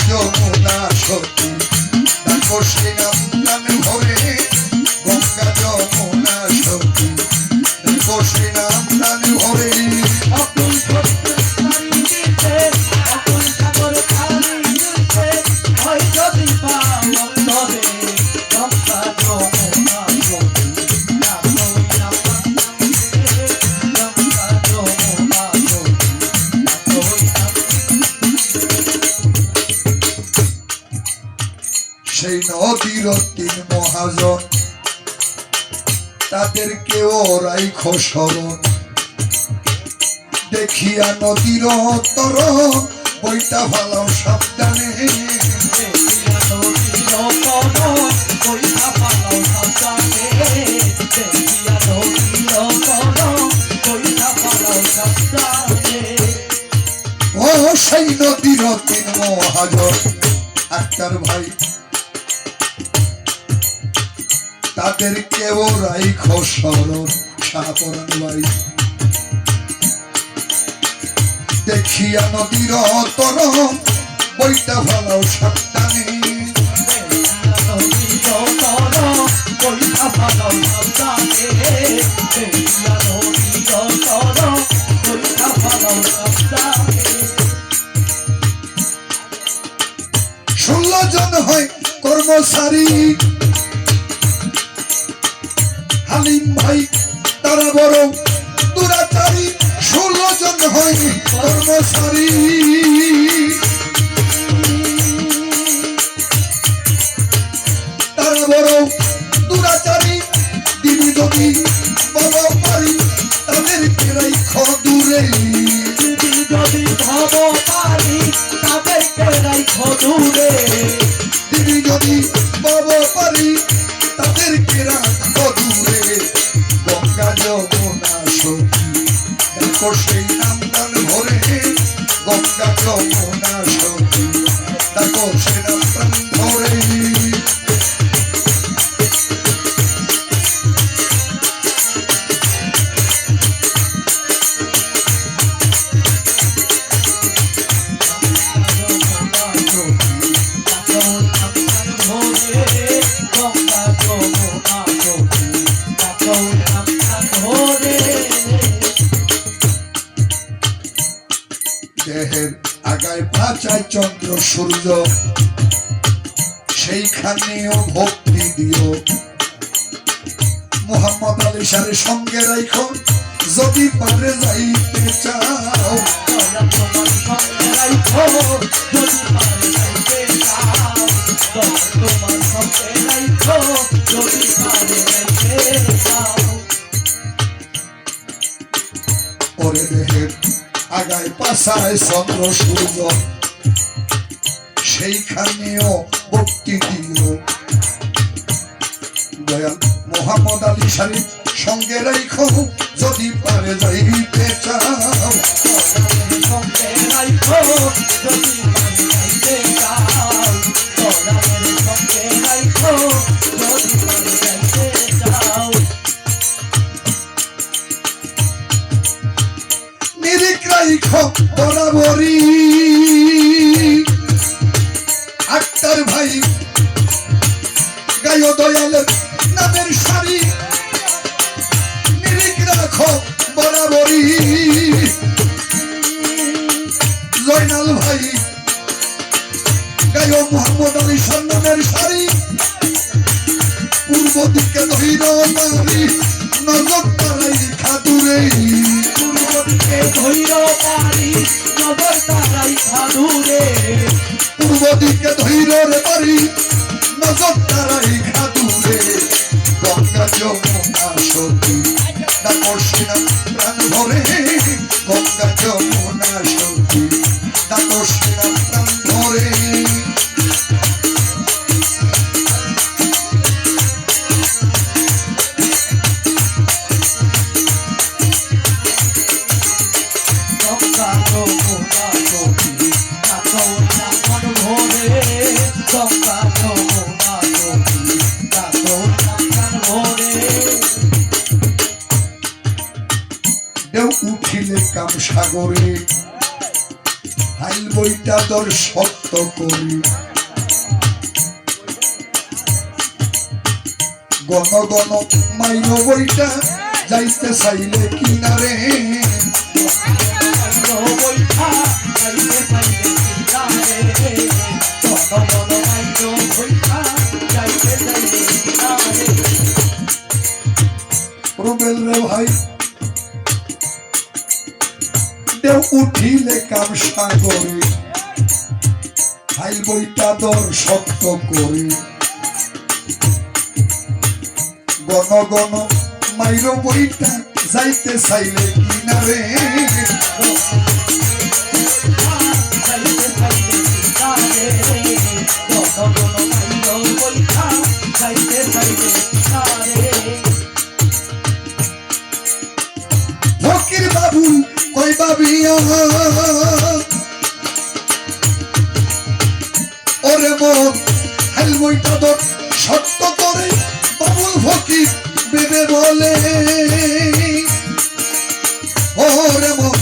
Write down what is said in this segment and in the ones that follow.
যমুনা সতী দেখো সে নাম প্রাণ ভরে গঙ্গা যমুনা সতী দেখো সে নাম প্রাণ ভরে অকুল দিতে অকুল সাগর খালি দিতে হয় যদি পাবন ধরে গঙ্গা যমুনা সতী দেখো নাম গঙ্গা যমুনা সেই নদীর তিন মহাজন তাদেরকে রাইখো স্মরণ দেখিয়া নদীর তরণ বইটা ভালো সাবধানে ও সেই নদীর তিন মহাজন আক্তার ভাই তাদেরকে রাইখো স্মরণ শাহপরাণ ভাই দেখিয়া নদীর তরণ বইটা ভালো সাবধানে ষোলো জন হয় কর্মচারী হালিম ভাই তারা বড় দুরাচারী 16 জন হয় কর্মচারী তারা বড় দুরাচারী দিদি যদি বাবা পারি তাদেরকে রাইখো দূরে দিদি যদি বাবা পারি তাদেরকে রাইখো দূরে দিদি যদি বাবা পারি তাদেরকে রাখো দূরে গঙ্গা যমুনা সতী দেখো সেই নাম প্রাণ ভরে গঙ্গা যমুনা সতী দেখো সে নাম প্রাণ ভরে দেহের আগায় পাচায় চন্দ্র সূর্য সেইখানেও ভক্তি দিও মোহাম্মদ আলী শাহের সঙ্গে রাইখো যদি পারে যাইতে চাও ওরে দেহের আগায় পাশায় চন্দ্র সূর্য সেইখানেও ভক্তি দিও দয়াল মোহাম্মদ আলী শরীফ সঙ্গে রাইখো যদি পারে যাইতে চাও সঙ্গে রাইখো যদি পারে যাইতে চাও সঙ্গে রাইখো যদি পারে যাইতে চাও নিরিখ রাইখো বরাবরই আক্তার ভাই গায়ো দয়ালের নামের সারি নিরিখ রাখো বরাবরই জয়নাল ভাই গায়ো মোহাম্মদ আলী সন্ন্যামের সারি পূর্ব দিকে ধৈর পারি নজর তারাই খাদুরে পূর্ব দিকে ধৈর পারি নজর তারাই খাদুরে পূর্ব দিকে ধৈর পারি নজর তারাই খাদুরে গঙ্গা যমুনা সতী দেখো সে নাম প্রাণ ভরে গঙ্গা যমুনা সতী দেখো সে নাম প্রাণ ভরে গঙ্গা যমুনা সতী দেখো নাম ভরে গঙ্গা যমুনা সতী দেখো নাম ভরে ঢেউ উঠিলে কাম সাগরে হাইল বই বইটা দর সত্য করি গণ গণ মাইর বইটা যাইতে চাইলে কিনারে রুবেল রে ভাই দেও উঠিলে কাম সাগরে ফাইল বইটা দর সত্য করি গণ গণ মাইর বইটা যাইতে চাইলে কিনারে ফকির বাবু কই বাবিয়া ওরে মন হাইল বইটা দর সত্য করে বাবুল ফকির বেবে বলে ওরে মন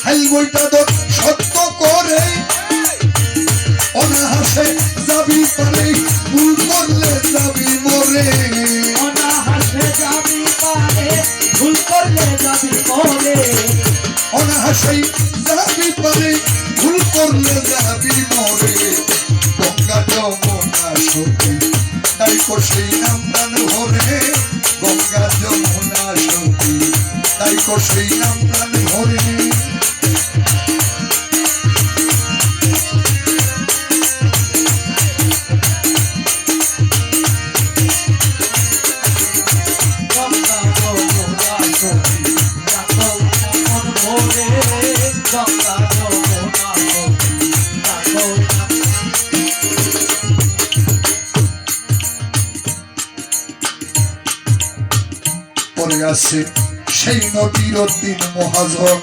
হাইল বইটা দর সত্য করে অনাহাসে যাবি পারে ভুল করলে যাবি মরে অনাহাসে যাবি পারে ভুল করলে যাবি মরে অনাহাসে যাবি পারে ভুল করলে যাবি মরে গঙ্গা যমুনা সতী তাই কষে নাম প্রাণ ভরে গঙ্গা যমুনা সতী তাই কষে নাম প্রাণ ভরে পরে আছে সেই নদীর তিন মহাজন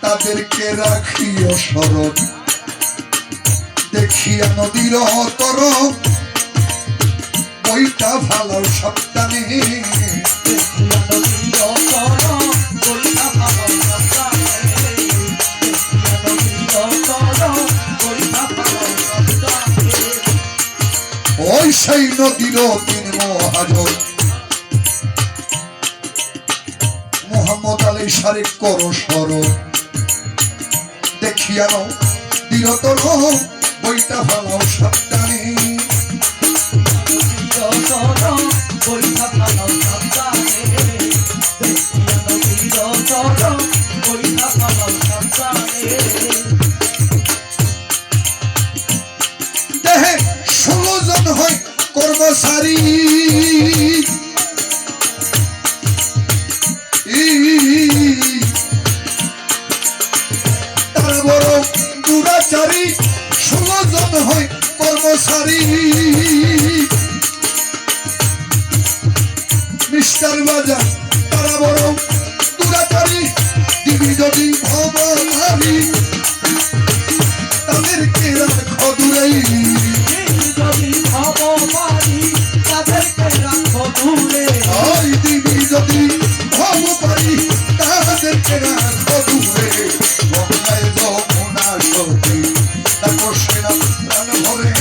তাদেরকে রাখিও স্মরণ দেখিয়া নদীর তর বইটা ভালো সাবধানে ওই সেই নদীর তিন মহাজন মোহাম্মদ আলী শারিক করো সর দেখিয়ানো দৃঢ়তর বইটা ভালো সাবধানে দেহে 16 জন হয় কর্মচারী তারা বড় দুরাচারী 16 জন হয় কর্মচারী মিস্টার বাজার তারা বড় দুরাচারী দিবি যদি ভবনারী তাদেরকে রাখো দূরেই ওই দিবি যদি ভব পারি তাদেরকে রাখো দূরে গঙ্গায় যমুনা সতী তাকো সেনা প্রাণ ভরে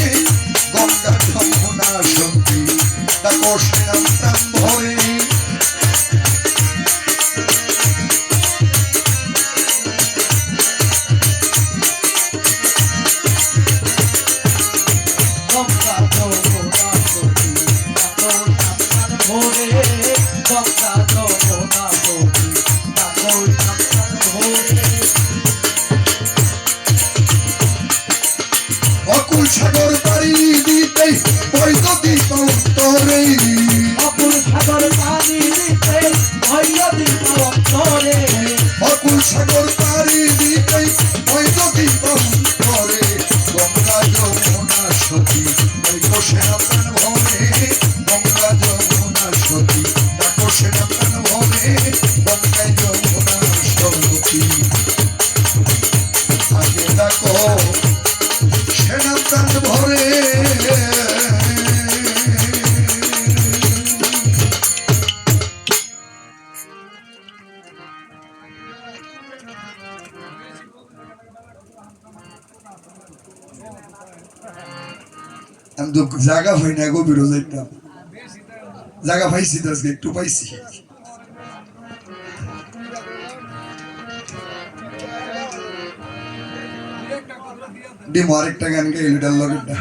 গঙ্গা যমুনা সতী তাকো সেনা প্রাণ ভরে অকুল সাগর পাড়ি দিতে বৈদ্যুতিক অন্তরে অকুল সাগর পানি দিতে অন্তরে অকুল সাগর পাড়ি দিতে বৈদ্যুতিক অন্তরে গঙ্গা যমুনা সতী তাকো সেনা প্রাণ ভরে গঙ্গা যমুনা সতী তাকো সেনা প্রাণ ভরে গঙ্গা যমুনা সতী আগে তাকো সেনা প্রাণ ভরে আমি তো জায়গা পাই না গভীরও যাইতাম জায়গা পাইছি তো আজকে একটু পাইছি ডিম আরেকটা গান গাইল এটার লগেরটা